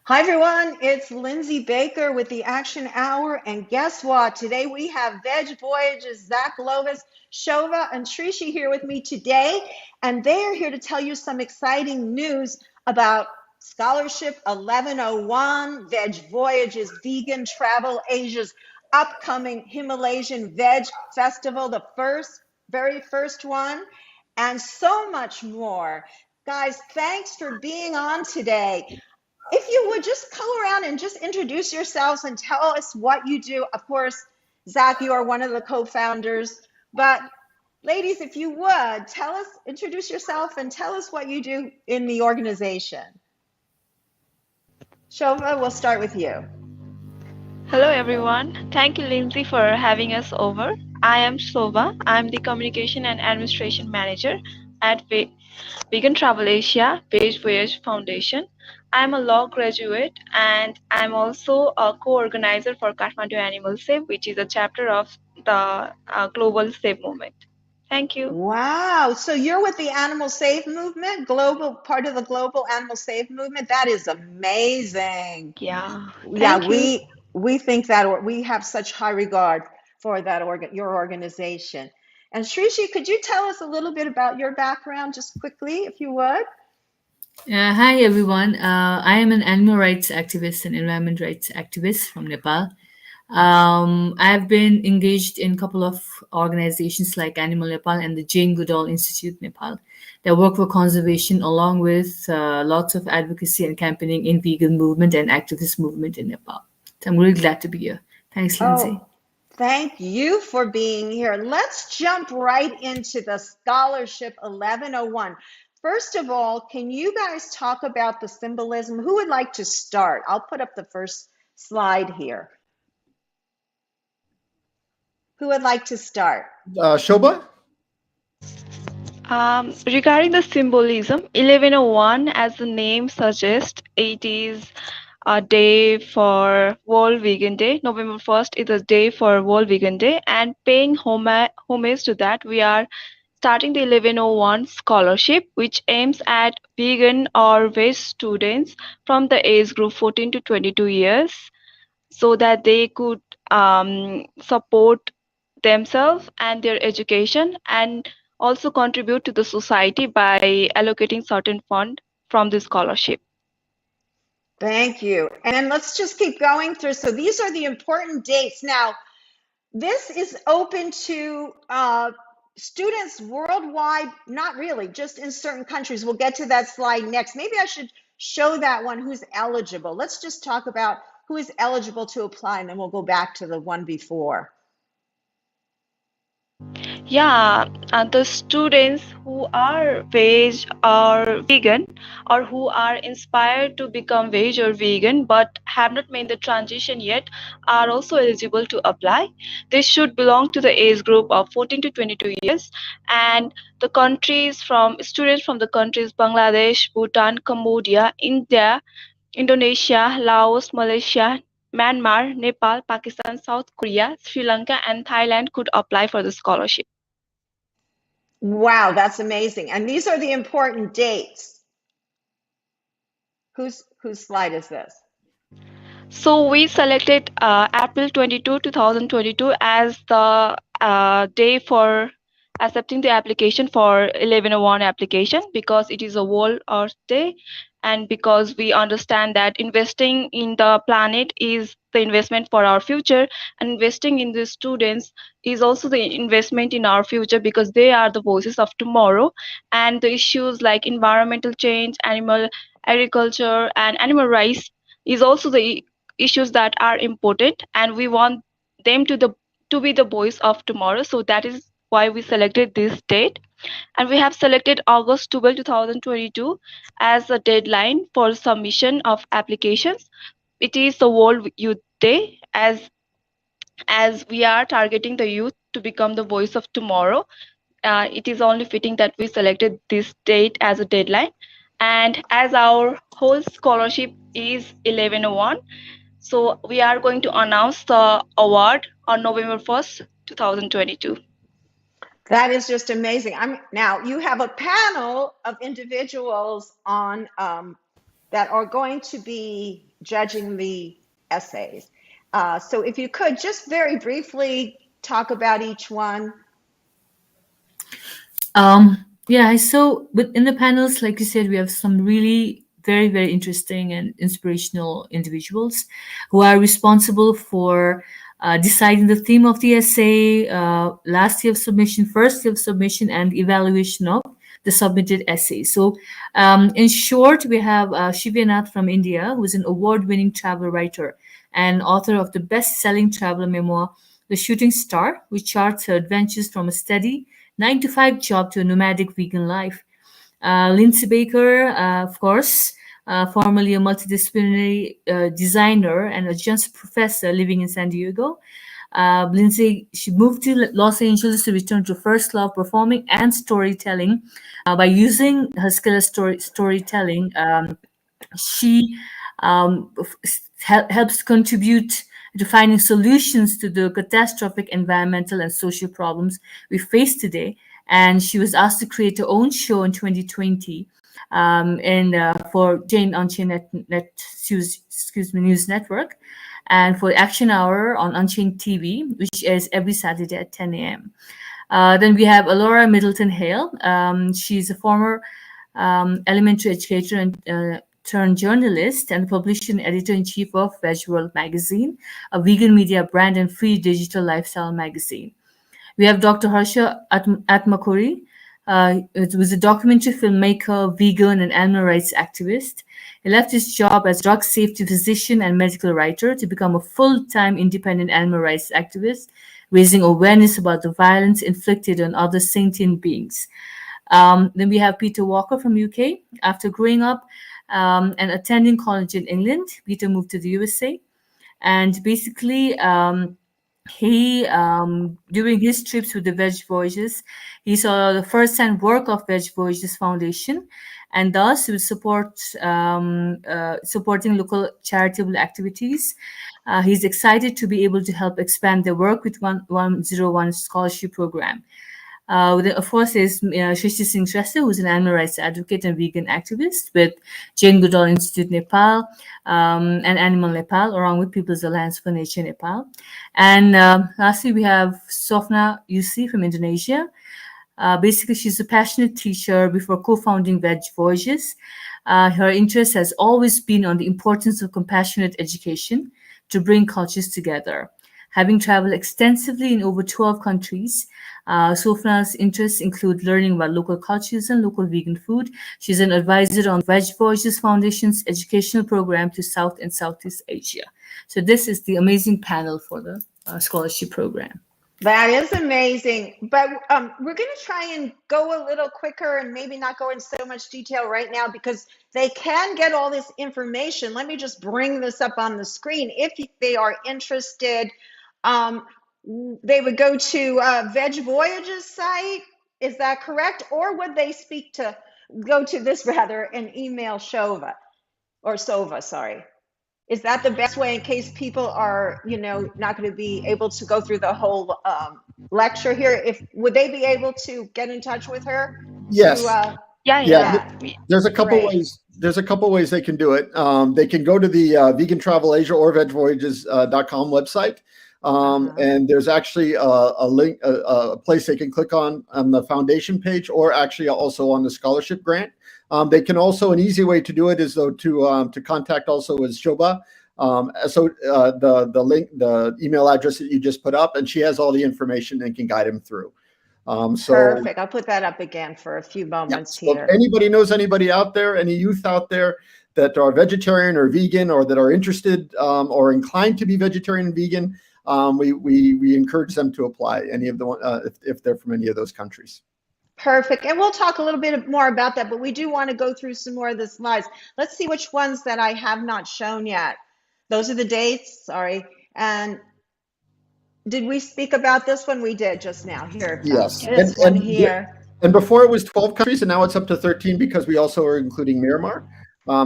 Hi everyone, it's Lindsay Baker with the Action Hour, and guess what? Today we have Veg Voyages, ZAC Lovas, SHOVA, and Trishi here with me today, and they are here to tell you some exciting news about Scholarship 1101, Veg Voyages, Vegan Travel Asia's upcoming Himalayan Veg Festival, the very first one, and so much more. Guys, thanks for being on today. If you would just come around and just introduce yourselves and tell us what you do. Of course, Zach, you are one of the co-founders, but ladies, if you would, introduce yourself and tell us what you do in the organization. Shova, we'll start with you. Hello everyone. Thank you, Lindsay, for having us over. I am Shova. I'm the Communication and Administration Manager at Vegan Travel Asia Veg Voyage Foundation. I'm a law graduate and I'm also a co-organizer for Kathmandu Animal Save, which is a chapter of the Global Save movement. Thank you. Wow. So you're with the Animal Save movement, part of the global Animal Save movement. That is amazing. Yeah. We think that we have such high regard for your organization. And Shrishi, could you tell us a little bit about your background just quickly, if you would? Hi everyone. I am an animal rights activist and environment rights activist from Nepal. I've been engaged in a couple of organizations like Animal Nepal and the Jane Goodall Institute Nepal that work for conservation along with lots of advocacy and campaigning in vegan movement and activist movement in Nepal. So I'm really glad to be here. Thanks, Lindsay. Thank you for being here. Let's jump right into the Scholarship 1101. First of all, can you guys talk about the symbolism? Who would like to start? I'll put up the first slide here. Who would like to start? Shobha? Regarding the symbolism, 1101, as the name suggests, it is a day for World Vegan Day. November 1st is a day for World Vegan Day, and paying homage to that, we are starting the 1101 scholarship, which aims at vegan or veg students from the age group 14 to 22 years so that they could support themselves and their education and also contribute to the society by allocating certain fund from the scholarship. Thank you. And then let's just keep going through. So these are the important dates. Now, this is open to students worldwide, not really, just in certain countries. We'll get to that slide next. Maybe I should show that one who's eligible. Let's just talk about who is eligible to apply, and then we'll go back to the one before. Yeah, the students who are veg or vegan or who are inspired to become veg or vegan but have not made the transition yet are also eligible to apply. They should belong to the age group of 14 to 22 years, and the students from the countries Bangladesh, Bhutan, Cambodia, India, Indonesia, Laos, Malaysia, Myanmar, Nepal, Pakistan, South Korea, Sri Lanka, and Thailand could apply for the scholarship. Wow, that's amazing. And these are the important dates. Whose slide is this? So we selected April 22, 2022 as the day for accepting the application for 1101 application because it is a World Earth Day, and because we understand that investing in the planet is the investment for our future, and investing in the students is also the investment in our future because they are the voices of tomorrow, and the issues like environmental change, animal agriculture, and animal rights is also the issues that are important, and we want them to be the voice of tomorrow. So that is why we selected this date, and we have selected August 12, 2022 as a deadline for submission of applications. It is the World Youth Day, as we are targeting the youth to become the voice of tomorrow. It is only fitting that we selected this date as a deadline, and as our whole scholarship is 1101, so we are going to announce the award on November 1st, 2022. That is just amazing. Now you have a panel of individuals on that are going to be judging the essays. So if you could just very briefly talk about each one. Yeah, so in the panels, like you said, we have some really very, very interesting and inspirational individuals who are responsible for deciding the theme of the essay, last year of submission, first year of submission, and evaluation of the submitted essay. So, in short, we have Shivya Nath from India, who is an award-winning travel writer and author of the best-selling travel memoir, The Shooting Star, which charts her adventures from a steady 9 to 5 job to a nomadic vegan life. Lindsay Baker, of course, formerly a multidisciplinary designer and adjunct professor living in San Diego. Lindsay, she moved to Los Angeles to return to first love performing and storytelling. By using her skill as storytelling, she helps contribute to finding solutions to the catastrophic environmental and social problems we face today. And she was asked to create her own show in 2020 for Jane Unchained News Network, and for Action Hour on Unchained TV, which airs every Saturday at 10 a.m. Then we have Alora Middleton Hale. She's a former elementary educator and turned journalist and publisher and editor-in-chief of Veg World magazine, a vegan media brand and free digital lifestyle magazine. We have Dr. Harsha Atmakuri, who was a documentary filmmaker, vegan, and animal rights activist. He left his job as drug safety physician and medical writer to become a full-time independent animal rights activist, raising awareness about the violence inflicted on other sentient beings. Then we have Peter Walker from UK. After growing up and attending college in England, Peter moved to the USA. And basically, he during his trips with the Veg Voyages, he saw the first-hand work of Veg Voyages Foundation, and thus he would support supporting local charitable activities. He's excited to be able to help expand their work with 101 scholarship program. Of course, there's Shrishti Singh Shrestha, who's an animal rights advocate and vegan activist with Jane Goodall Institute Nepal and Animal Nepal, along with People's Alliance for Nature Nepal. And lastly, we have Sofna Yusi from Indonesia. Basically, she's a passionate teacher before co-founding Veg Voyages. Her interest has always been on the importance of compassionate education to bring cultures together. Having traveled extensively in over 12 countries, Sofna's interests include learning about local cultures and local vegan food. She's an advisor on Veg Voyages Foundation's educational program to South and Southeast Asia. So this is the amazing panel for the scholarship program. That is amazing. But we're going to try and go a little quicker and maybe not go in so much detail right now because they can get all this information. Let me just bring this up on the screen. If they are interested, they would go to Veg Voyages site. Is that correct? Or would they go to this rather and email SHOVA or SOVA, sorry. Is that the best way in case people are, not going to be able to go through the whole lecture here? Would they be able to get in touch with her? Yes. Yeah. There's a couple ways. There's a couple ways they can do it. They can go to the Vegan Travel Asia or vegvoyages.com website. And there's actually a link, a place they can click on the foundation page, or actually also on the scholarship grant. They can also, an easy way to do it is though to contact also is Shoba. So the link, the email address that you just put up, and she has all the information and can guide him through. Perfect. I'll put that up again for a few moments here. If anybody knows anybody out there, any youth out there that are vegetarian or vegan, or that are interested or inclined to be vegetarian and vegan, we encourage them to apply. Any of the if they're from any of those countries. Perfect. And we'll talk a little bit more about that, but we do want to go through some more of the slides. Let's see which ones that I have not shown yet. Those are the dates, sorry. And did we speak about this one? We did just now. Here. Yes. This one here. And before it was 12 countries, and now it's up to 13 because we also are including Myanmar.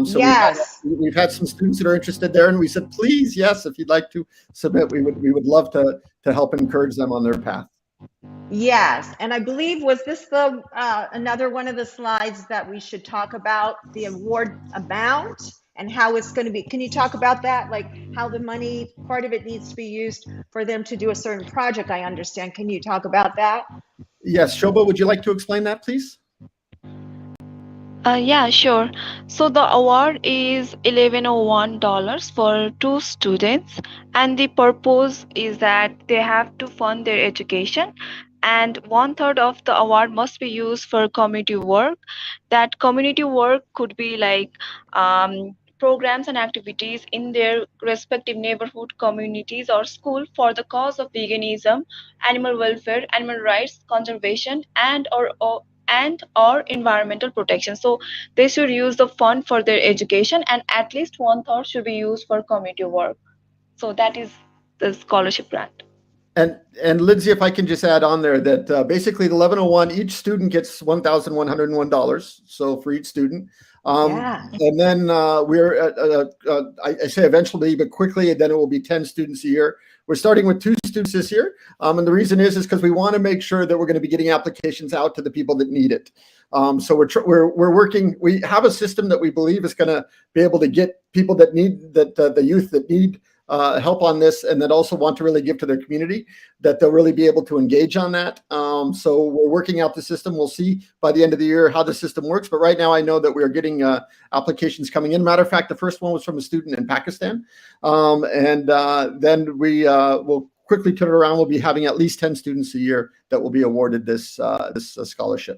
So yes. we've had some students that are interested there, and we said, please, yes, if you'd like to submit, we would love to help encourage them on their path. Yes, and I believe, was this the another one of the slides that we should talk about, the award amount and how it's going to be. Can you talk about that? Like how the money, part of it needs to be used for them to do a certain project, I understand. Can you talk about that? Yes, Shobha, would you like to explain that, please? Yeah, sure. So the award is $1101 for 2 students, and the purpose is that they have to fund their education, and 1/3 of the award must be used for community work. That community work could be like programs and activities in their respective neighborhood communities or school for the cause of veganism, animal welfare, animal rights conservation, and or environmental protection. So they should use the fund for their education, and at least 1/3 should be used for community work. So that is the scholarship grant. And Lindsay, if I can just add on there that basically the 1101, each student gets $1,101. So for each student. Yeah. And then I say eventually, but quickly, and then it will be 10 students a year. We're starting with 2 students this year. And the reason is because we want to make sure that we're going to be getting applications out to the people that need it. So we're working, we have a system that we believe is going to be able to get people that need, that the youth that need help on this, and that also want to really give to their community, that they'll really be able to engage on that. So we're working out the system. We'll see by the end of the year how the system works. But right now I know that we are getting applications coming in. Matter of fact, the first one was from a student in Pakistan. Then we will quickly turn it around. We'll be having at least 10 students a year that will be awarded this scholarship.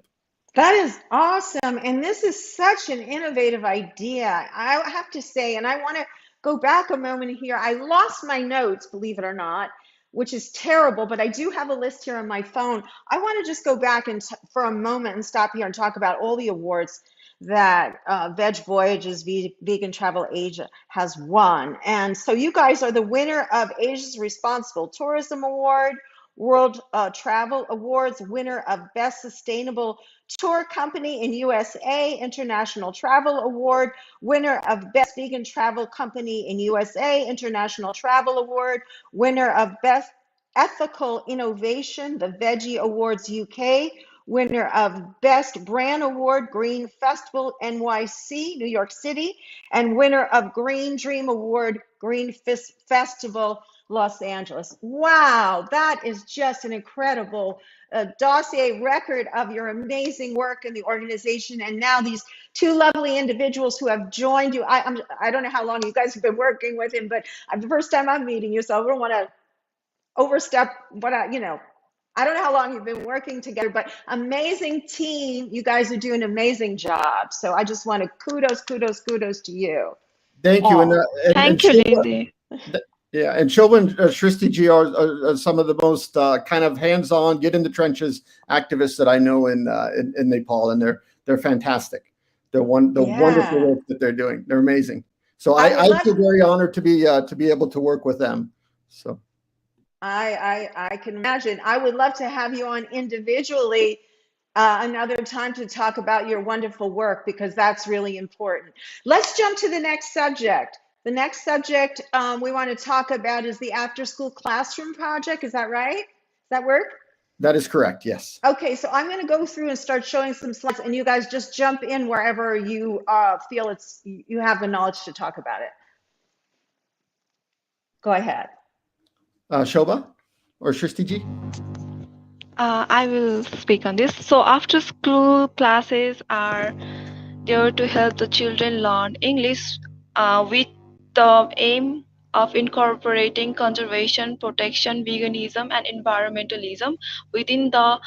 That is awesome. And this is such an innovative idea. I have to say, and I want to go back a moment here. I lost my notes, believe it or not, which is terrible, but I do have a list here on my phone. I want to just go back and for a moment and stop here and talk about all the awards that Veg Voyages Vegan Travel Asia has won. And so you guys are the winner of Asia's Responsible Tourism Award, World Travel Awards, winner of Best Sustainable Tour Company in USA, International Travel Award, winner of Best Vegan Travel Company in USA, International Travel Award, winner of Best Ethical Innovation, the Veggie Awards UK, winner of Best Brand Award, Green Festival NYC, New York City, and winner of Green Dream Award, Green Festival Los Angeles. Wow, that is just an incredible dossier record of your amazing work in the organization. And now these 2 lovely individuals who have joined you. I don't know how long you guys have been working with him, but the first time I'm meeting you, so I don't want to overstep what I don't know how long you've been working together, but amazing team. You guys are doing an amazing job. So I just want to kudos to you. Thank you. Thank you, Lindsay. Yeah, and Shobha and Shristi Ji are some of the most kind of hands-on, get in the trenches activists that I know in Nepal, and they're fantastic. They're wonderful work that they're doing. They're amazing. So I feel very honored to be able to work with them. So I can imagine. I would love to have you on individually another time to talk about your wonderful work, because that's really important. Let's jump to the next subject. The next subject we want to talk about is the after school classroom project. Is that right? Does that work? That is correct, yes. Okay, so I'm going to go through and start showing some slides, and you guys just jump in wherever you feel you have the knowledge to talk about it. Go ahead. Shobha or Shristi Ji? I will speak on this. So after school classes are there to help the children learn English with the aim of incorporating conservation, protection, veganism, and environmentalism within the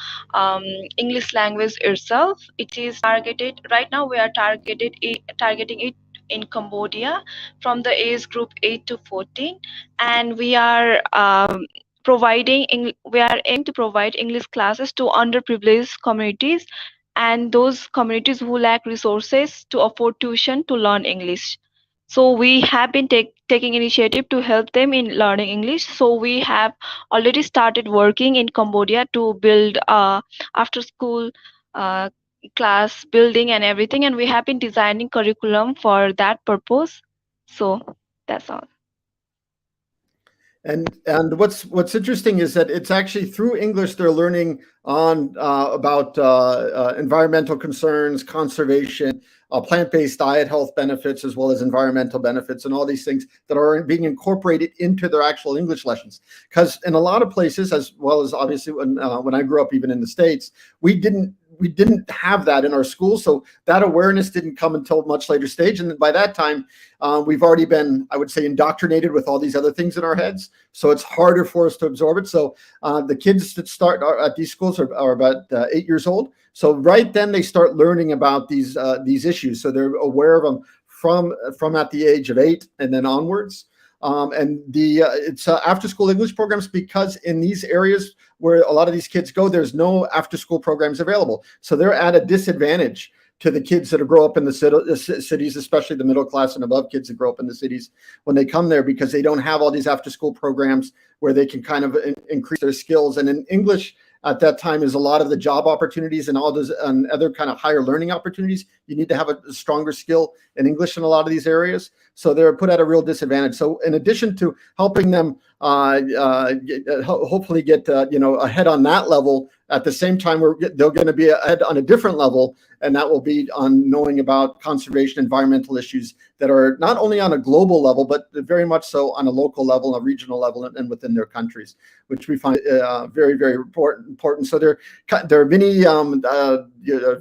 English language itself. It is targeted, right now we are targeting it in Cambodia from the age group 8 to 14, and we are aiming to provide English classes to underprivileged communities and those communities who lack resources to afford tuition to learn English. So we have been taking initiative to help them in learning English. So we have already started working in Cambodia to build after school class building and everything, and we have been designing curriculum for that purpose. So that's all. And what's interesting is that it's actually through English they're learning on about environmental concerns, conservation, plant-based diet health benefits, as well as environmental benefits, and all these things that are being incorporated into their actual English lessons. Because in a lot of places, as well as obviously when I grew up, even in the States, we didn't have that in our schools, so that awareness didn't come until a much later stage. And by that time, we've already been, I would say, indoctrinated with all these other things in our heads. So it's harder for us to absorb it. So the kids that start at these schools are about 8 years old. So right then they start learning about these issues. So they're aware of them from at the age of 8 and then onwards. And it's after school English programs, because in these areas where a lot of these kids go, there's no after school programs available. So they're at a disadvantage to the kids that grow up in the cities, especially the middle class and above kids that grow up in the cities when they come there, because they don't have all these after school programs where they can kind of increase their skills. And in English at that time is a lot of the job opportunities and all those and other kind of higher learning opportunities. You need to have a stronger skill in English in a lot of these areres. So they're put at a real disadvantage. So in addition to helping them hopefully get ahead on that level, at the same time they're going to be ahead on a different level, and that will be on knowing about conservation, environmental issues that are not only on a global level, but very much so on a local level, a regional level, and within their countries, which we find very, very important. So there are many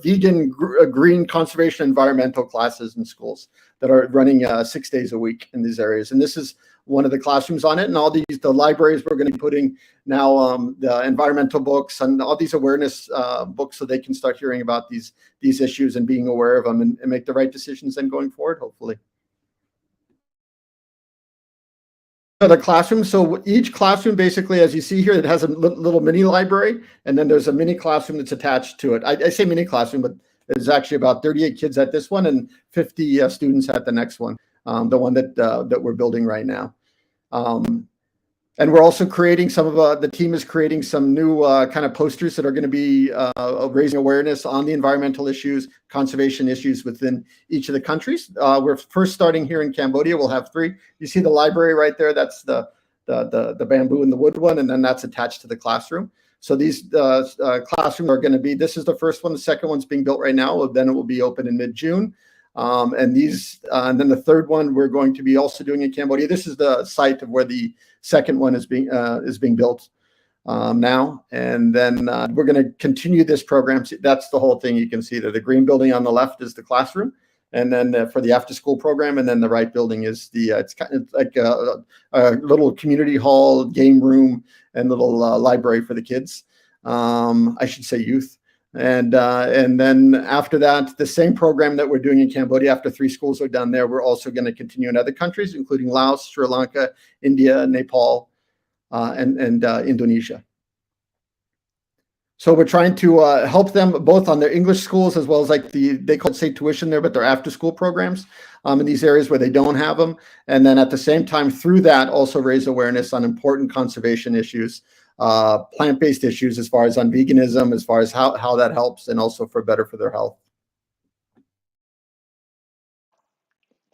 vegan, green, conservation, environmental classes in schools that are running 6 days a week in these areas. And this is one of the classrooms on it. And all the libraries we're going to be putting now the environmental books and all these awareness books, so they can start hearing about these issues and being aware of them and make the right decisions then going forward, hopefully. So the classroom, so each classroom basically, as you see here, it has a little mini library, and then there's a mini classroom that's attached to it. I say mini classroom, but there's actually about 38 kids at this one and 50 students at the next one, the one that we're building right now. And we're also creating the team is creating some new kind of posters that are going to be raising awareness on the environmental issues, conservation issues within each of the countries. We're first starting here in Cambodia. We'll have 3. You see the library right there. That's the bamboo and the wood one, and then that's attached to the classroom. So these classrooms are going to be, this is the first one. The second one's being built right now. Then it will be open in mid-June. And then the third one we're going to be also doing in Cambodia. This is the site of where the second one is being built now. And then we're going to continue this program. So that's the whole thing. You can see that the green building on the left is the classroom, and then for the after school program, and then the right building is it's like a little community hall, game room, and little library for the kids. I should say youth. And then after that, the same program that we're doing in Cambodia, after 3 schools are done there, we're also going to continue in other countries, including Laos, Sri Lanka, India, Nepal, and Indonesia. So we're trying to help them both on their English schools, as well as like they call it state tuition there, but they're after school programs in these areas where they don't have them. And then at the same time, through that, also raise awareness on important conservation issues, plant-based issues, as far as on veganism, as far as how that helps, and also for their health.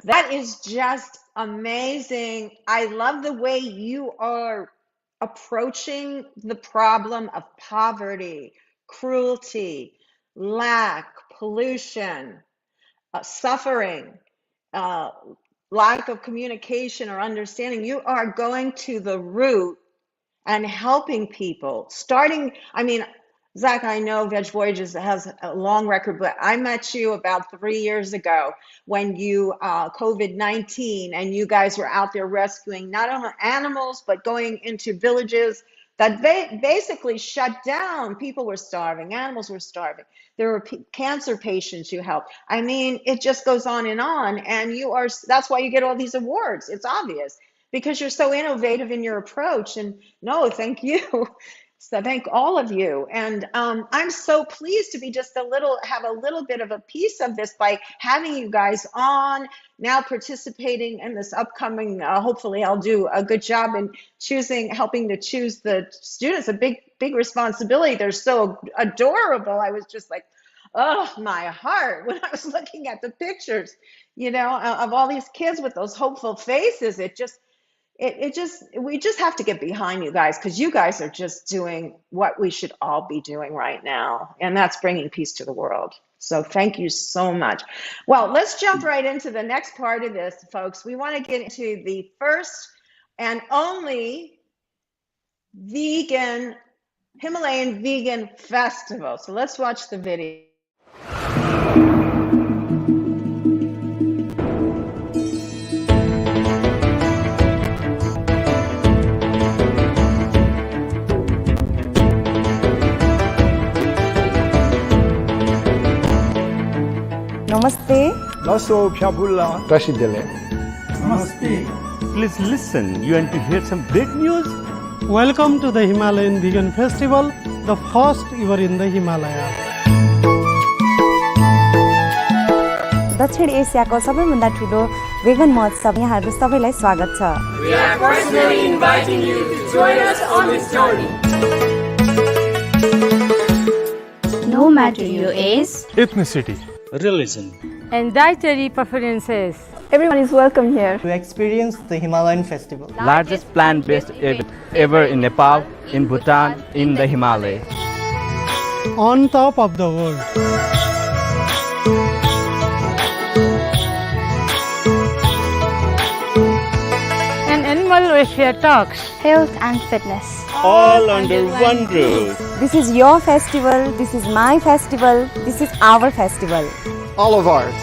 That is just amazing. I love the way you are approaching the problem of poverty, cruelty, lack, pollution, suffering, lack of communication or understanding. You are going to the root and helping people. Zach, I know Veg Voyages has a long record, but I met you about 3 years ago when you COVID-19, and you guys were out there rescuing not only animals, but going into villages that basically shut down. People were starving, animals were starving. There were cancer patients you helped. It just goes on, and that's why you get all these awards. It's obvious, because you're so innovative in your approach. And no, thank you. So thank all of you. And I'm so pleased to be have a little bit of a piece of this by having you guys on, now participating in this upcoming, hopefully I'll do a good job in helping to choose the students. A big responsibility. They're so adorable. I was just like, oh, my heart, when I was looking at the pictures, of all these kids with those hopeful faces. we just have to get behind you guys, because you guys are just doing what we should all be doing right now, and that's bringing peace to the world. So thank you so much. Well, let's jump right into the next part of this, folks. We want to get into the first and only vegan Himalayan Vegan Festival. So let's watch the video. Namaste. Naso Pyabulla Rashidele. Namaste. Please listen. You want to hear some great news? Welcome to the Himalayan Vegan Festival, the first ever in the Himalaya. दक्षिण एसियाको सबैभन्दा ठुलो vegan महोत्सव यहाँहरु सबैलाई स्वागत छ. We are personally inviting you to join us on this journey. No matter your age, Ethnicity, Religion, and dietary preferences, everyone is welcome here to experience the Himalayan Festival. largest plant-based event ever in Nepal, in Bhutan, in the Himalayas. On top of the world. and animal welfare talks. health and fitness. All under one roof. This is your festival, this is my festival, this is our festival. all of ours.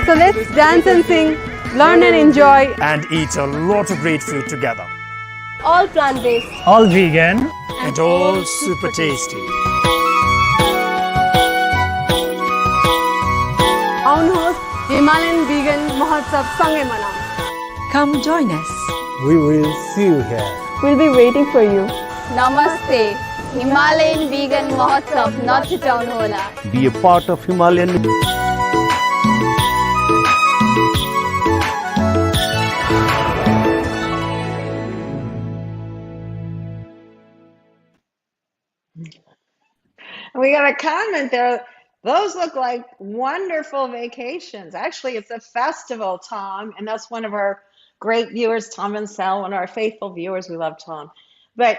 So let's dance and sing, learn and enjoy. And eat a lot of great food together. All plant-based. All vegan and all super tasty. आउनुहोस् Himalayan Vegan Mahotsav सँगै मनाऊ. Come join us. We will see you here. We'll be waiting for you. Namaste. Himalayan Vegan Mahotsav नछुटाउनुहोला. Be a part of Himalayan. We got a comment there. Those look like wonderful vacations. Actually, it's a festival, Tom, and that's one of our great viewers, Tom and Sal, one of our faithful viewers. We love Tom. But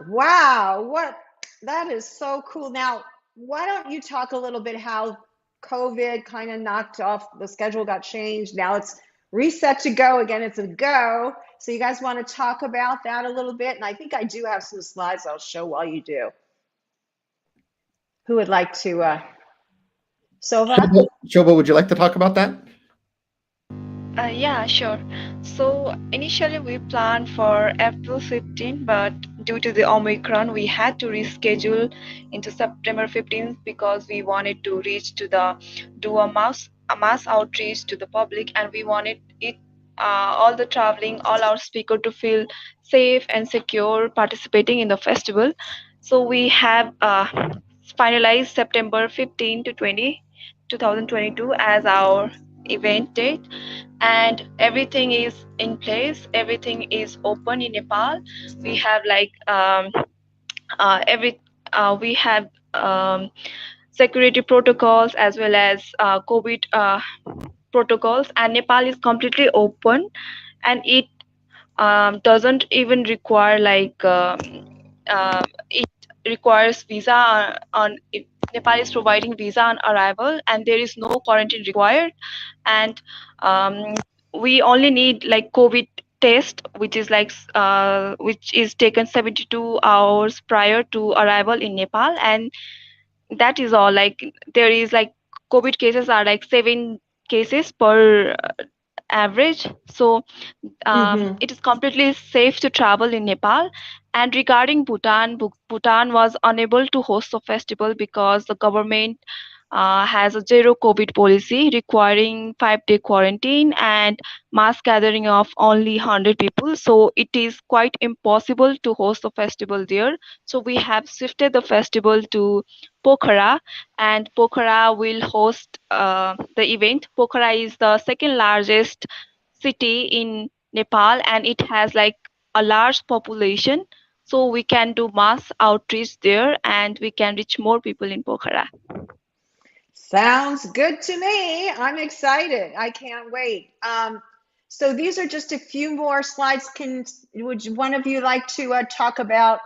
wow, that is so cool. Now, why don't you talk a little bit how COVID kind of knocked off, the schedule got changed. Now it's reset to go again. It's a go. So you guys want to talk about that a little bit? And I think I do have some slides I'll show while you do. Who would like to, Sova? Shova, would you like to talk about that? Yeah, sure. So initially we planned for April 15, but due to the Omicron, we had to reschedule into September 15th because we wanted to do a mass outreach to the public, and we wanted it all the traveling, all our speaker to feel safe and secure participating in the festival. So we have finalized September 15 to 20, 2022 as our event date, and everything is in place, everything is open in Nepal. We have like we have security protocols as well as COVID protocols, and Nepal is completely open, and it doesn't even require like it requires visa on it. Nepal is providing visa on arrival, and there is no quarantine required, and we only need like COVID test, which is like which is taken 72 hours prior to arrival in Nepal, and that is all. Like there is like COVID cases are like 7 cases per average, so it is completely safe to travel in Nepal. And regarding Bhutan, Bhutan was unable to host the festival because the government has a zero COVID policy requiring 5-day quarantine and mass gathering of only 100 people. So it is quite impossible to host the festival there. So we have shifted the festival to Pokhara, and Pokhara will host the event. Pokhara is the second largest city in Nepal, and it has like a large population. so we can do mass outreach there and we can reach more people in Pokhara. Sounds good to me. I'm excited. I can't wait. So these are just a few more slides. Would one of you like to talk about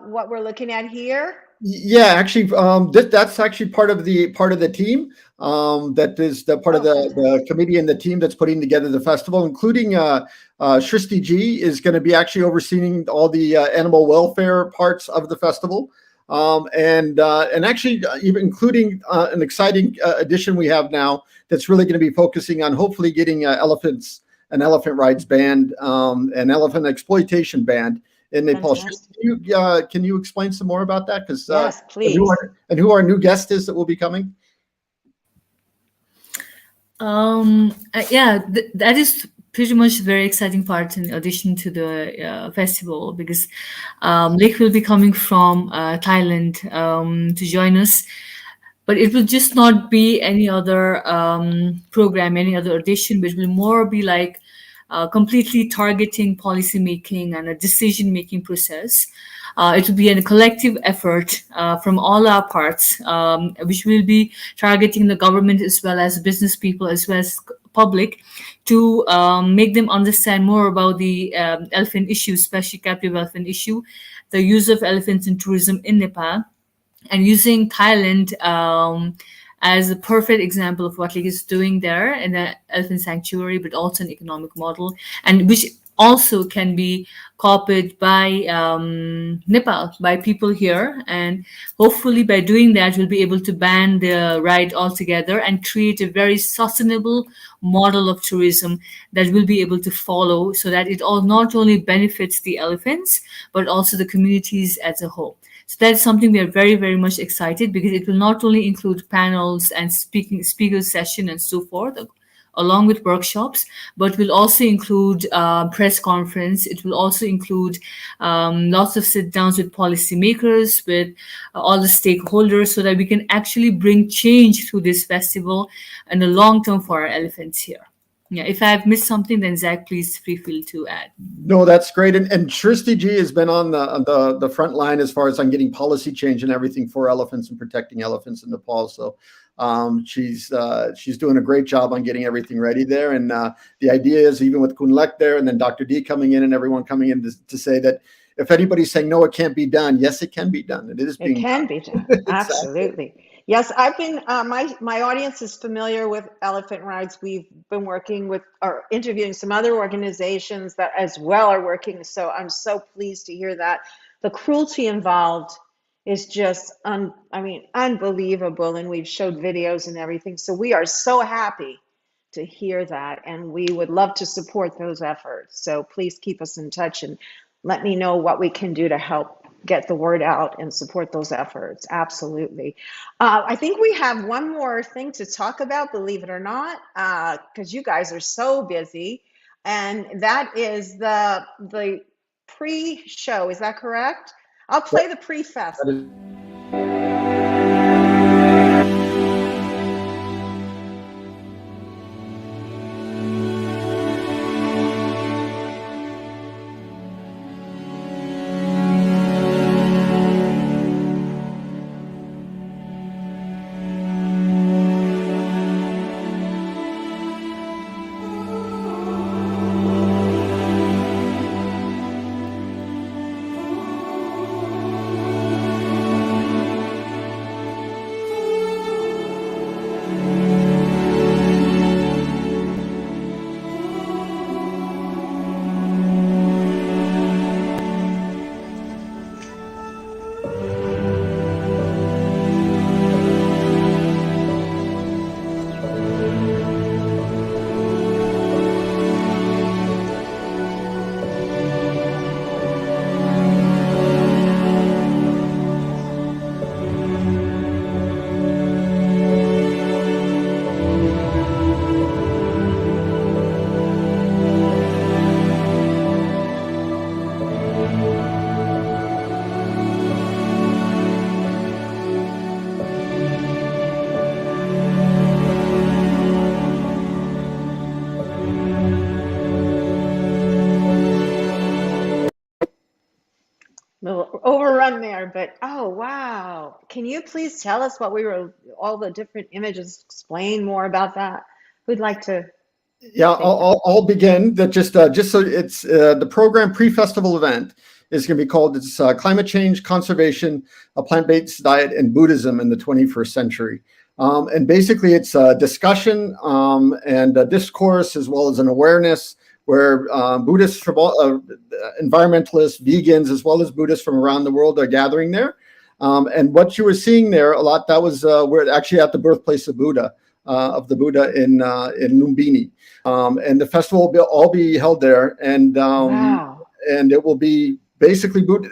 what we're looking at here? Yeah, actually, that's actually part of the team. That is the part of the committee and the team that's putting together the festival, including Shristi G is going to be actually overseeing all the animal welfare parts of the festival, and actually even including an exciting addition we have now that's really going to be focusing on hopefully getting an elephant rights banned, an elephant exploitation banned in Nepal. Can you explain some more about that? Because yes, please. Who our new guest is that will be coming? Yeah, that is pretty much a very exciting part in addition to the festival, because Lake will be coming from Thailand to join us. But it will just not be any other program, any other edition, but it will more be like completely targeting policy making and a decision making process. It will be a collective effort from all our parts, which will be targeting the government as well as business people as well as public, to make them understand more about the elephant issue, especially captive elephant issue, the use of elephants in tourism in Nepal, and using Thailand as a perfect example of what Lake is doing there in the elephant sanctuary, but also an economic model, and which also can be copied by Nepal, by people here. And hopefully by doing that, we'll be able to ban the ride altogether and create a very sustainable model of tourism that we'll be able to follow, so that it all not only benefits the elephants, but also the communities as a whole. So that's something we are very, very much excited, because it will not only include panels and speaker session and so forth, along with workshops, but will also include press conference. It will also include lots of sit downs with policymakers, with all the stakeholders, so that we can actually bring change through this festival in the long term for our elephants here. Yeah, if I've missed something, then Zach, please feel to add. No, that's great. And Shristi G has been on the front line as far as on getting policy change and everything for elephants and protecting elephants in Nepal. So she's doing a great job on getting everything ready there. And the idea is, even with Kunlek there, and then Dr. D coming in and everyone coming in to say that if anybody's saying no, it can't be done, yes, it can be done. It is being It can be done. Absolutely. Yes, I've been, my audience is familiar with elephant rides. We've been working with or interviewing some other organizations that as well are working. So I'm so pleased to hear that. The cruelty involved is just, unbelievable. And we've showed videos and everything. So we are so happy to hear that. And we would love to support those efforts. So please keep us in touch and let me know what we can do to help get the word out and support those efforts. Absolutely. I think we have one more thing to talk about, believe it or not, because you guys are so busy. And that is the pre-show. Is that correct? I'll play the pre-fest. run there, but oh wow. Can you please tell us what we were, all the different images, explain more about that? Who'd like to? Yeah, I'll begin. That just so it's the program pre-festival event is going to be called Climate Change, Conservation, a Plant-Based Diet, and Buddhism in the 21st Century. And basically it's a discussion and a discourse as well as an awareness where Buddhists, from all, environmentalists, vegans, as well as Buddhists from around the world are gathering there. And what you were seeing there a lot, that was we're actually at the birthplace of Buddha, in Lumbini. And the festival will all be held there. And wow. And it will be basically Buddha.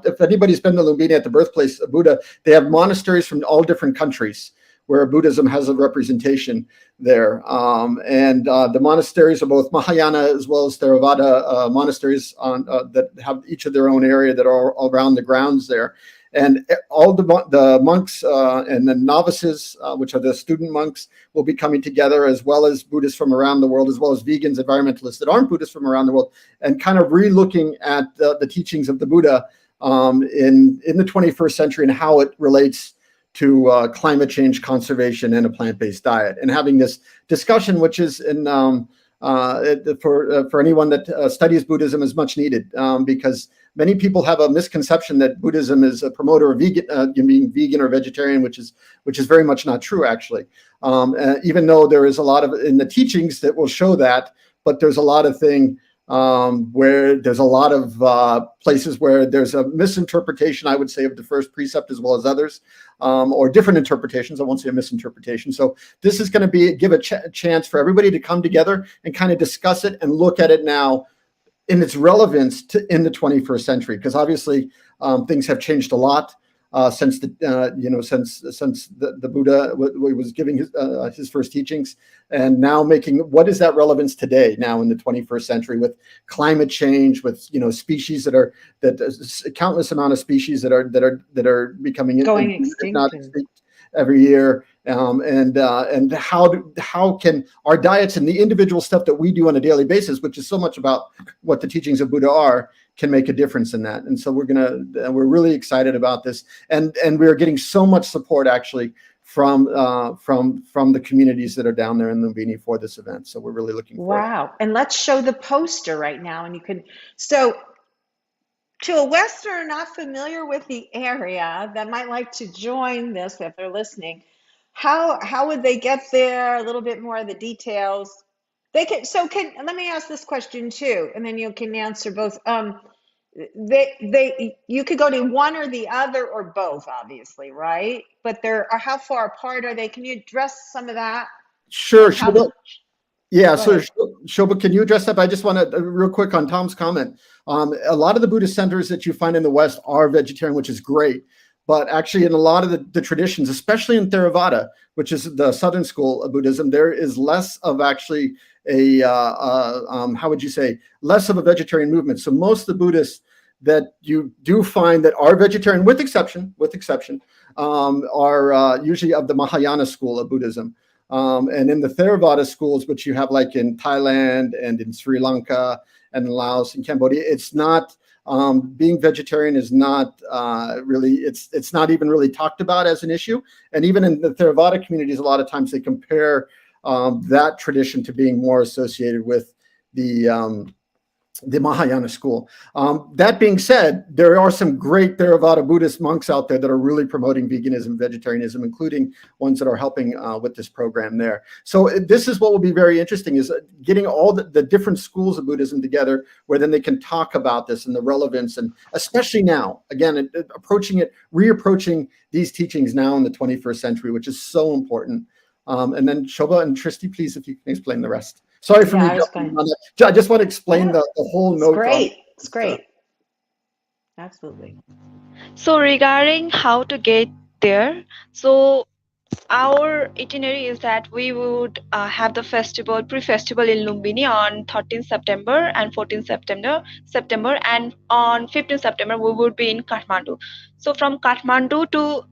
If anybody's been to Lumbini at the birthplace of Buddha, they have monasteries from all different countries where Buddhism has a representation there. And the monasteries are both Mahayana as well as Theravada monasteries that have each of their own area that are all around the grounds there. And all the monks and the novices, which are the student monks, will be coming together, as well as Buddhists from around the world, as well as vegans, environmentalists that aren't Buddhists from around the world, and kind of re-looking at the teachings of the Buddha in the 21st century and how it relates to climate change, conservation, and a plant-based diet. And having this discussion, which is for anyone that studies Buddhism, is much needed because many people have a misconception that Buddhism is a promoter of being vegan or vegetarian, which is very much not true, actually. Even though there is a lot of in the teachings that will show that, but there's a lot of where there's a lot of places where there's a misinterpretation, I would say, of the first precept as well as others, or different interpretations. I won't say a misinterpretation. So this is going to give a chance for everybody to come together and kind of discuss it and look at it now in its relevance in the 21st century, because obviously things have changed a lot since the Buddha was giving his first teachings, and now making what is that relevance today now in the 21st century with climate change, with species countless amount of species that are becoming going extinct every year. And how can our diets and the individual stuff that we do on a daily basis, which is so much about what the teachings of Buddha are, can make a difference in that. And so we're really excited about this, and we're getting so much support actually from the communities that are down there in Lumbini for this event. So we're really looking forward. Wow. And let's show the poster right now, and you can to a Westerner not familiar with the area that might like to join this, if they're listening, how would they get there? A little bit more of the details. Let me ask this question too, and then you can answer both. You could go to one or the other or both, obviously, right? But how far apart are they? Can you address some of that? Sure. Yeah, so Shobha, can you address that? But I just want to, real quick on Tom's comment. A lot of the Buddhist centers that you find in the West are vegetarian, which is great. But actually in a lot of the traditions, especially in Theravada, which is the Southern school of Buddhism, there is less of actually how would you say, less of a vegetarian movement. So most of the Buddhists that you do find that are vegetarian, with exception, are usually of the Mahayana school of Buddhism. And in the Theravada schools, which you have like in Thailand and in Sri Lanka and Laos and Cambodia, it's not, being vegetarian is not really, it's not even really talked about as an issue. And even in the Theravada communities, a lot of times they compare that tradition to being more associated with the Mahayana school. That being said, there are some great Theravada Buddhist monks out there that are really promoting veganism, vegetarianism, including ones that are helping with this program there. So this is what will be very interesting, is getting all the different schools of Buddhism together, where then they can talk about this and the relevance, and especially now, again, reapproaching these teachings now in the 21st century, which is so important. And then Shobha and Tristi, please, if you can explain the rest. Sorry for me jumping on that. I just want to explain the whole note. It's great. Absolutely. So regarding how to get there, so our itinerary is that we would have the pre-festival in Lumbini on 13th September and 14th September, and on 15th September we would be in Kathmandu. So from Kathmandu to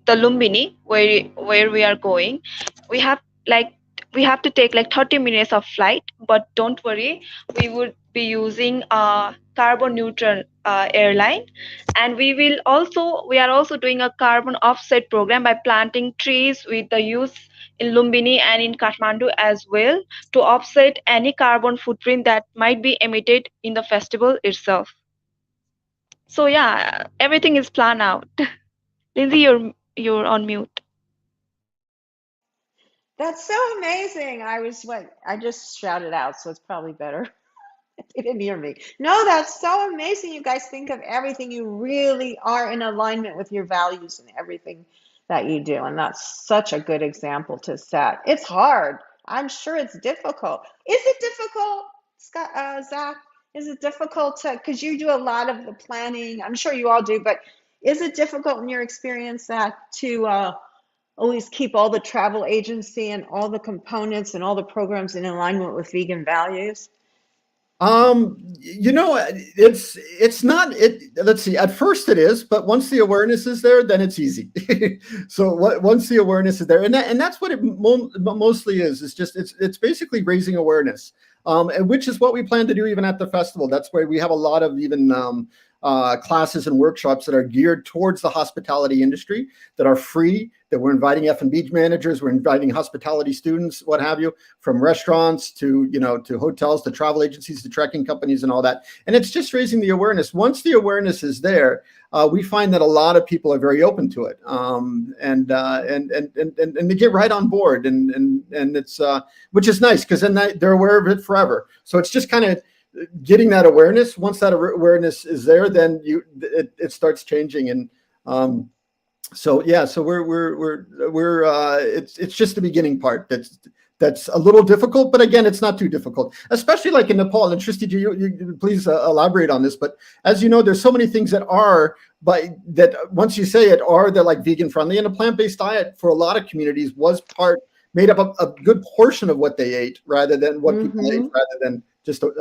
the Lumbini, where we are going, we have like we have to take like 30 minutes of flight, but don't worry, we would be using a carbon neutral airline, and we are also doing a carbon offset program by planting trees with the use in Lumbini and in Kathmandu as well, to offset any carbon footprint that might be emitted in the festival itself. So yeah, everything is planned out. Lindsay, you're on mute. That's so amazing. I just shouted out, so it's probably better. They didn't hear me. No, that's so amazing. You guys think of everything. You really are in alignment with your values and everything that you do. And that's such a good example to set. It's hard. I'm sure it's difficult. Is it difficult, Zach? Is it difficult because you do a lot of the planning? I'm sure you all do, but is it difficult in your experience, Zach, to always keep all the travel agency and all the components and all the programs in alignment with vegan values? It's not it. Let's see. At first it is, but once the awareness is there, then it's easy. So once the awareness is there, and that's what it mostly is. It's basically raising awareness, and which is what we plan to do even at the festival. That's why we have a lot of even classes and workshops that are geared towards the hospitality industry, that are free, that we're inviting F&B managers, we're inviting hospitality students, what have you, from restaurants to hotels, to travel agencies, to trekking companies and all that. And it's just raising the awareness. Once the awareness is there, we find that a lot of people are very open to it, and they get right on board, and it's which is nice, because then they're aware of it forever. So it's just kind of getting that awareness. Once that awareness is there, then it starts changing. And so we're it's just the beginning part that's a little difficult, but again, it's not too difficult, especially like in Nepal. And Trishti, you please elaborate on this. But as you know, there's so many things that that once you say it they're like vegan friendly, and a plant-based diet for a lot of communities made up a good portion of what they ate, rather than what people ate, rather than just like,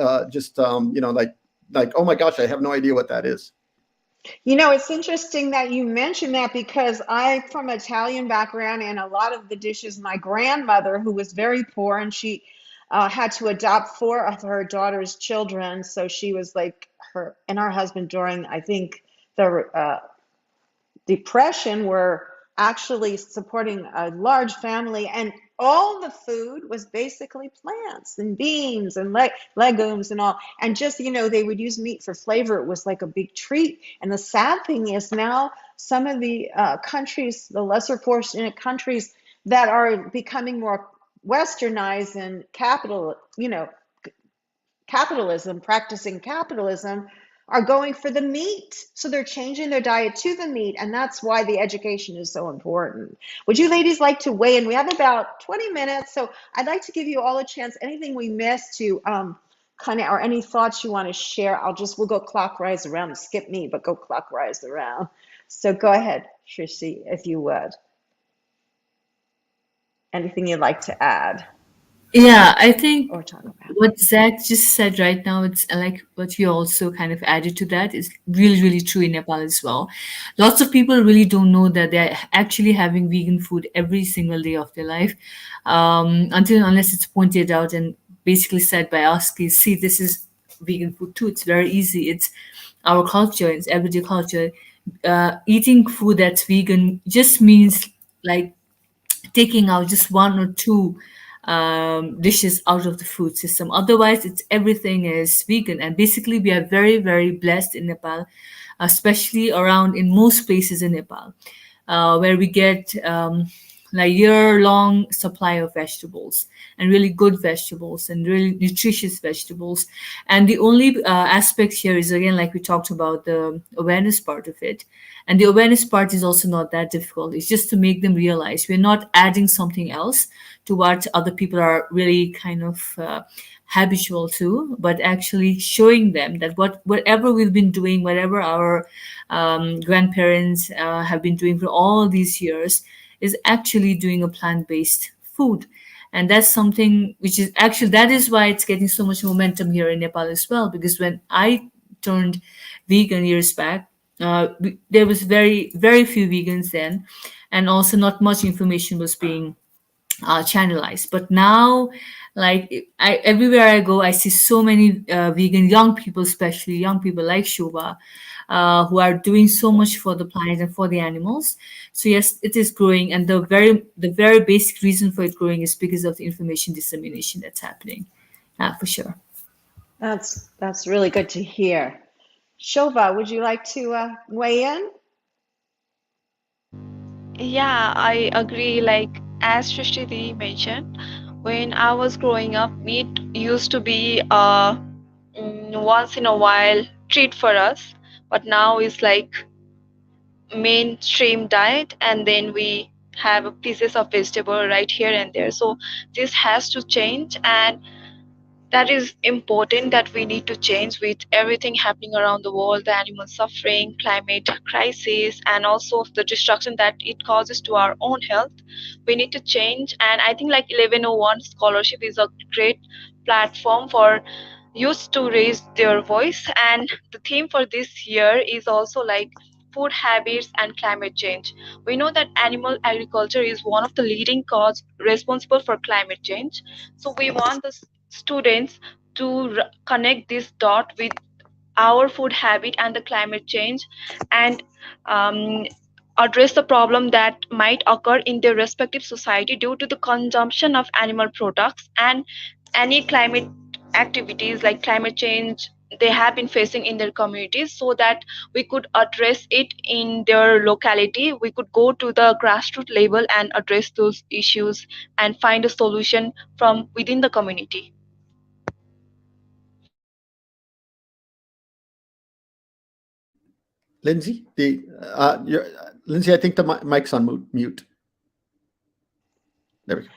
oh my gosh, I have no idea what that is. It's interesting that you mentioned that, because I'm from Italian background, and a lot of the dishes, my grandmother, who was very poor, and she had to adopt 4 of her daughter's children. So she was like her and her husband during, I think, the Depression, were actually supporting a large family, and all the food was basically plants and beans and legumes and all. And just, they would use meat for flavor. It was like a big treat. And the sad thing is, now some of the countries, the lesser fortunate countries that are becoming more westernized and practicing capitalism, are going for the meat. So they're changing their diet to the meat, and that's why the education is so important. Would you ladies like to weigh in? We have about 20 minutes, so I'd like to give you all a chance. Anything we missed to or any thoughts you want to share, we'll go clockwise around. Skip me, but go clockwise around. So go ahead, Trishti, if you would. Anything you'd like to add? Yeah, I think what Zach just said right now, it's like what you also kind of added to that, is really, really true in Nepal as well. Lots of people really don't know that they're actually having vegan food every single day of their life, unless it's pointed out and basically said by us, see, this is vegan food too. It's very easy. It's our culture. It's everyday culture. Eating food that's vegan just means like taking out just 1 or 2 dishes out of the food system. Otherwise, everything is vegan. And basically, we are very, very blessed in Nepal, especially around in most places in Nepal, where we get like year-long supply of vegetables, and really good vegetables, and really nutritious vegetables. And the only aspect here is, again, like we talked about, the awareness part of it. And the awareness part is also not that difficult. It's just to make them realize we're not adding something else to what other people are really kind of habitual to, but actually showing them that whatever we've been doing, whatever our grandparents have been doing for all these years, is actually doing a plant-based food. And that's something which is actually, that is why it's getting so much momentum here in Nepal as well. Because when I turned vegan years back, there was very, very few vegans then, and also not much information was being channelized. But now, like everywhere I go, I see so many vegan young people, especially young people like Shova, who are doing so much for the planet and for the animals. So yes, it is growing, and the very basic reason for it growing is because of the information dissemination that's happening, for sure. That's really good to hear. Shova, would you like to weigh in? Yeah, I agree. Like as Shrishti mentioned, when I was growing up, meat used to be once in a while treat for us, but now it's like mainstream diet, and then we have pieces of vegetable right here and there. So this has to change, and that is important that we need to change with everything happening around the world, the animal suffering, climate crisis, and also the destruction that it causes to our own health. We need to change, and I think like 1101 scholarship is a great platform for youth to raise their voice. And the theme for this year is also like food habits and climate change. We know that animal agriculture is one of the leading cause responsible for climate change. So we want the students to connect this dot with our food habit and the climate change, and address the problem that might occur in their respective society due to the consumption of animal products and any climate activities like climate change they have been facing in their communities, so that we could address it in their locality. We could go to the grassroots level and address those issues and find a solution from within the community. Lindsay, Lindsay, I think the mic's on mute. There we go.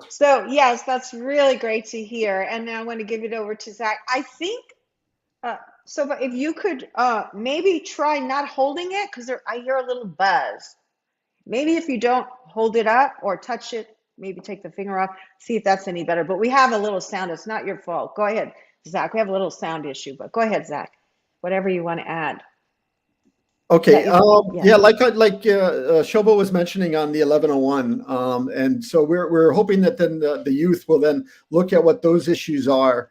So yes, that's really great to hear. And now I want to give it over to Zach. I think, so if you could maybe try not holding it, because I hear a little buzz. Maybe if you don't hold it up or touch it, maybe take the finger off, see if that's any better. But we have a little sound. It's not your fault. Go ahead, Zach. We have a little sound issue, but go ahead, Zach. Whatever you want to add. Okay. Yeah, like Shova was mentioning on the 1101, and so we're hoping that then the youth will then look at what those issues are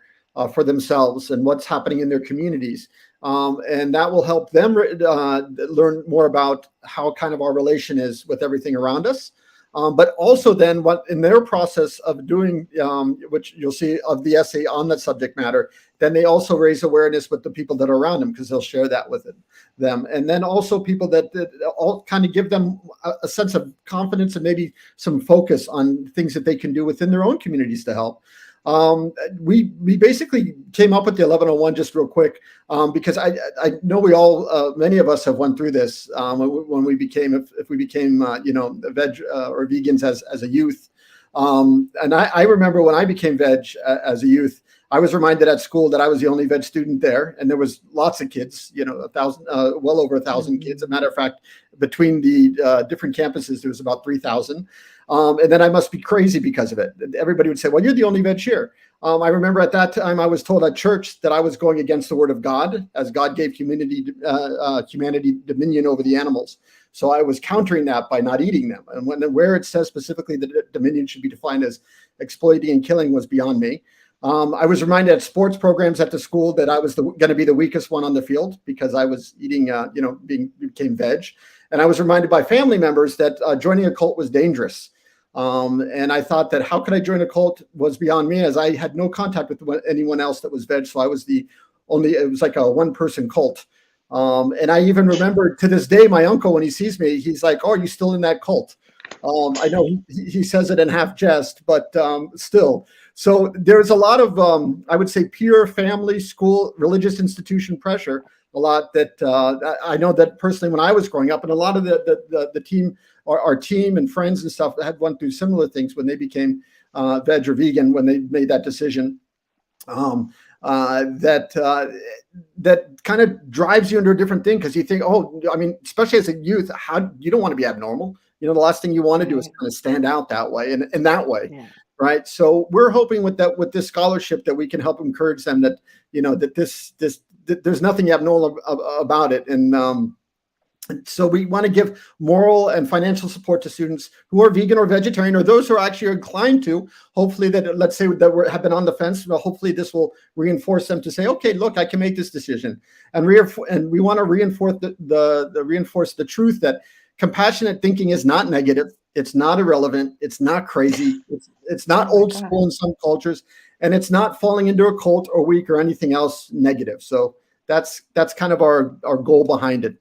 for themselves and what's happening in their communities, and that will help them learn more about how kind of our relation is with everything around us. But also then what in their process of doing, which you'll see of the essay on that subject matter, then they also raise awareness with the people that are around them, because they'll share that with them. And then also people that all kind of give them a sense of confidence and maybe some focus on things that they can do within their own communities to help. We basically came up with the 1101 just real quick, because I know we all, many of us have went through this when we became, if we became, veg or vegans as a youth. And I remember when I became veg as a youth, I was reminded at school that I was the only veg student there, and there was lots of kids, well over 1,000 kids. As a matter of fact, between the different campuses, there was about 3,000. And then I must be crazy because of it. Everybody would say, well, you're the only veg here. I remember at that time I was told at church that I was going against the word of God, as God gave humanity dominion over the animals. So I was countering that by not eating them. And where it says specifically that dominion should be defined as exploiting and killing was beyond me. I was reminded at sports programs at the school that I was going to be the weakest one on the field because I was eating, became veg. And I was reminded by family members that joining a cult was dangerous. And I thought that how could I join a cult was beyond me, as I had no contact with anyone else that was veg. So I was it was like a one-person cult. And I even remember to this day, my uncle, when he sees me, he's like, oh, are you still in that cult? I know he says it in half jest, but still. So there's a lot of, I would say, peer, family, school, religious institution pressure, a lot that I know that personally when I was growing up, and a lot of the team, our team and friends and stuff had went through similar things when they became veg or vegan, when they made that decision. That kind of drives you into a different thing, because you think, oh, I mean, especially as a youth, you don't want to be abnormal. The last thing you want to do is kind of stand out that way and in that way. Yeah. Right. So we're hoping with this scholarship that we can help encourage them that, that there's nothing abnormal about it. And So we want to give moral and financial support to students who are vegan or vegetarian, or those who are actually inclined to. Hopefully that, let's say that have been on the fence, well, hopefully this will reinforce them to say, okay, look, I can make this decision. And we want to reinforce reinforce the truth that compassionate thinking is not negative. It's not irrelevant. It's not crazy. It's not old school in some cultures, and it's not falling into a cult or weak or anything else negative. So that's kind of our goal behind it.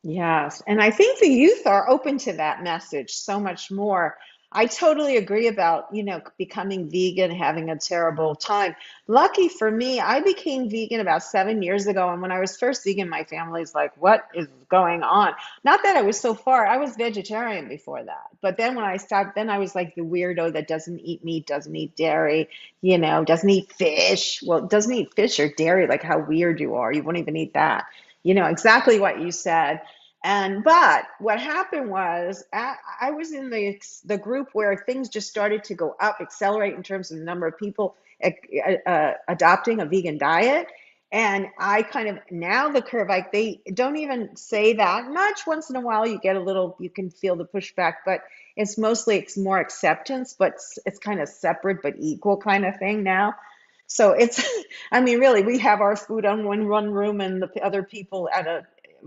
Yes, and I think the youth are open to that message so much more. I totally agree about, becoming vegan, having a terrible time. Lucky for me, I became vegan about 7 years ago. And when I was first vegan, my family's like, what is going on? Not that I was so far. I was vegetarian before that. But then when I stopped, then I was like the weirdo that doesn't eat meat, doesn't eat dairy, doesn't eat fish. Well, doesn't eat fish or dairy, like how weird you are. You won't even eat that. Exactly what you said. But what happened was I was in the group where things just started to go up, accelerate in terms of the number of people adopting a vegan diet. And I kind of, now the curve, like they don't even say that much. Once in a while you get you can feel the pushback, but it's more acceptance, but it's kind of separate but equal kind of thing now. So really, we have our food on one room and the other people at a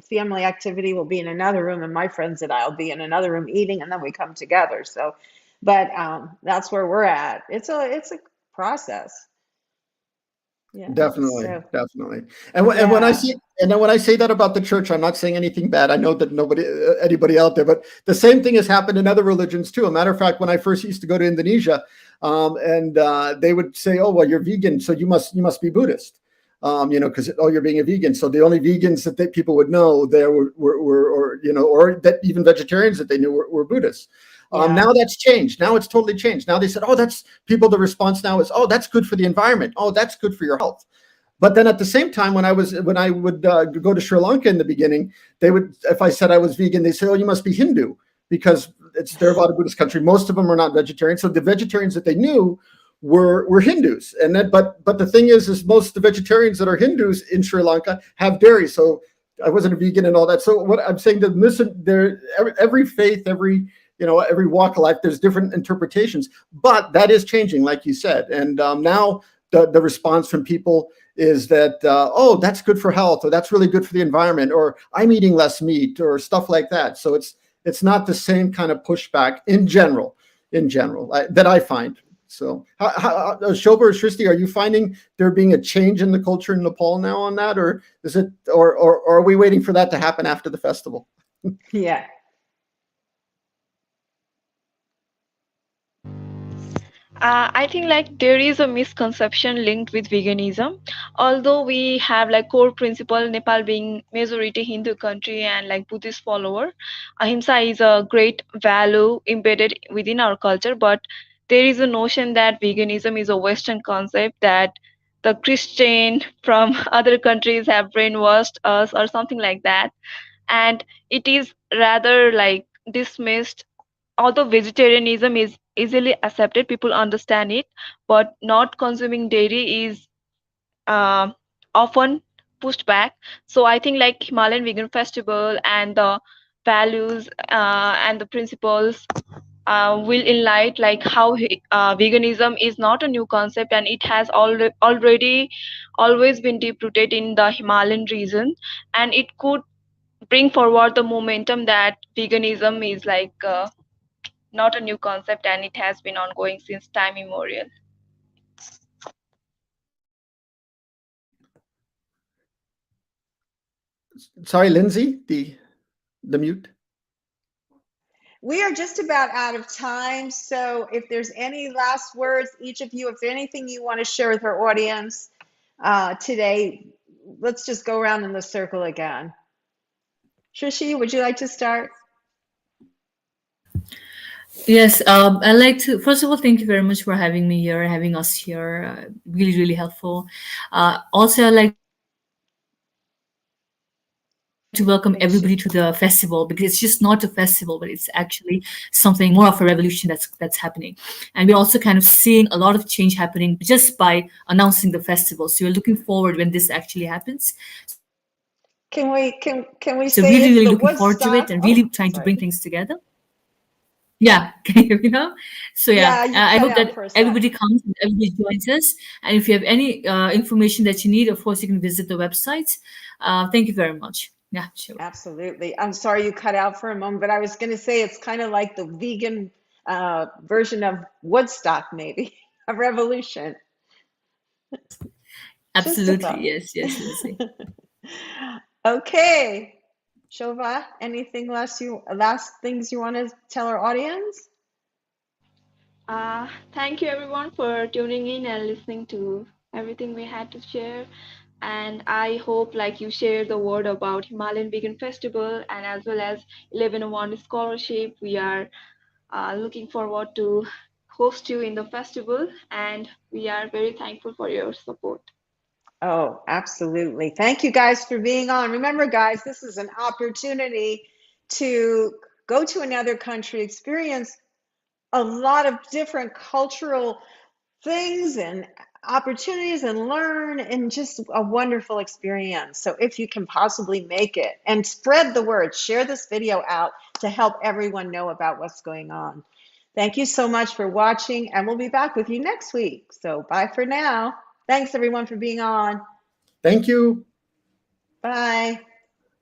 family activity will be in another room, and my friends and I'll be in another room eating, and then we come together. So, but that's where we're at. It's a process. Yeah, definitely. And when I say that about the church, I'm not saying anything bad. I know that anybody out there, but the same thing has happened in other religions too. A matter of fact, when I first used to go to Indonesia, and they would say, "Oh, well, you're vegan, so you must be Buddhist." Because you're being a vegan. So the only vegans that people would know there were or that even vegetarians that they knew were Buddhists. Now that's changed. Now it's totally changed. Now they said, the response now is, that's good for the environment. Oh, that's good for your health. But then at the same time, when I would go to Sri Lanka in the beginning, if I said I was vegan, they say, oh, you must be Hindu, because they're about a Buddhist country. Most of them are not vegetarian. So the vegetarians that they knew were Hindus. And then, but the thing is most of the vegetarians that are Hindus in Sri Lanka have dairy. So I wasn't a vegan and all that. So what I'm saying, every faith, every walk of life, there's different interpretations, but that is changing, like you said. And now the response from people is that, that's good for health, or that's really good for the environment, or I'm eating less meat, or stuff like that. So it's not the same kind of pushback in general that I find. So, Shobha or Srishti, are you finding there being a change in the culture in Nepal now on that, or is it, or are we waiting for that to happen after the festival? Yeah. I think there is a misconception linked with veganism. Although we have core principle, Nepal being majority Hindu country and Buddhist follower, ahimsa is a great value embedded within our culture. But there is a notion that veganism is a Western concept, that the Christian from other countries have brainwashed us or something like that, and it is rather dismissed. Although vegetarianism is easily accepted, people understand it, but not consuming dairy is often pushed back. So I think Himalayan Vegan Festival and the values and the principles will enlighten how veganism is not a new concept, and it has already always been deep rooted in the Himalayan region, and it could bring forward the momentum that veganism is not a new concept, and it has been ongoing since time immemorial. Sorry, Lindsay, the mute. We are just about out of time. So if there's any last words, each of you, if there's anything you want to share with our audience today, let's just go around in the circle again. Shrishi, would you like to start? Yes, I'd like to, first of all, thank you very much for having me here, having us here. Really, really helpful. Also, I'd like to welcome everybody to the festival, because it's just not a festival, but it's actually something more of a revolution that's happening. And we're also kind of seeing a lot of change happening just by announcing the festival. So we're looking forward when this actually happens. Can we So say really, it's really the looking forward to it Woodstock? and really Oh, trying to sorry. bring things together. Yeah, you know. So Yeah, yeah, you I cut hope out that for a sec. everybody comes and everybody joins us. And if you have any information that you need, of course, you can visit the website. Thank you very much. Yeah, sure. Absolutely. I'm sorry you cut out for a moment, but I was going to say it's kind of like the vegan version of Woodstock, maybe a revolution. Absolutely, yes, Lindsay. Okay, Shova, anything last things you want to tell our audience? Thank you everyone for tuning in and listening to everything we had to share. And I hope like you share the word about Himalayan Vegan Festival and as well as 1101 scholarship. We are looking forward to host you in the festival, and we are very thankful for your support. Oh, absolutely. Thank you guys for being on. Remember, guys, this is an opportunity to go to another country, experience a lot of different cultural things and opportunities and learn, and just a wonderful experience. So if you can possibly make it, and spread the word, share this video out to help everyone know about what's going on. Thank you so much for watching, and we'll be back with you next week. So bye for now. Thanks everyone for being on. Thank you. Bye.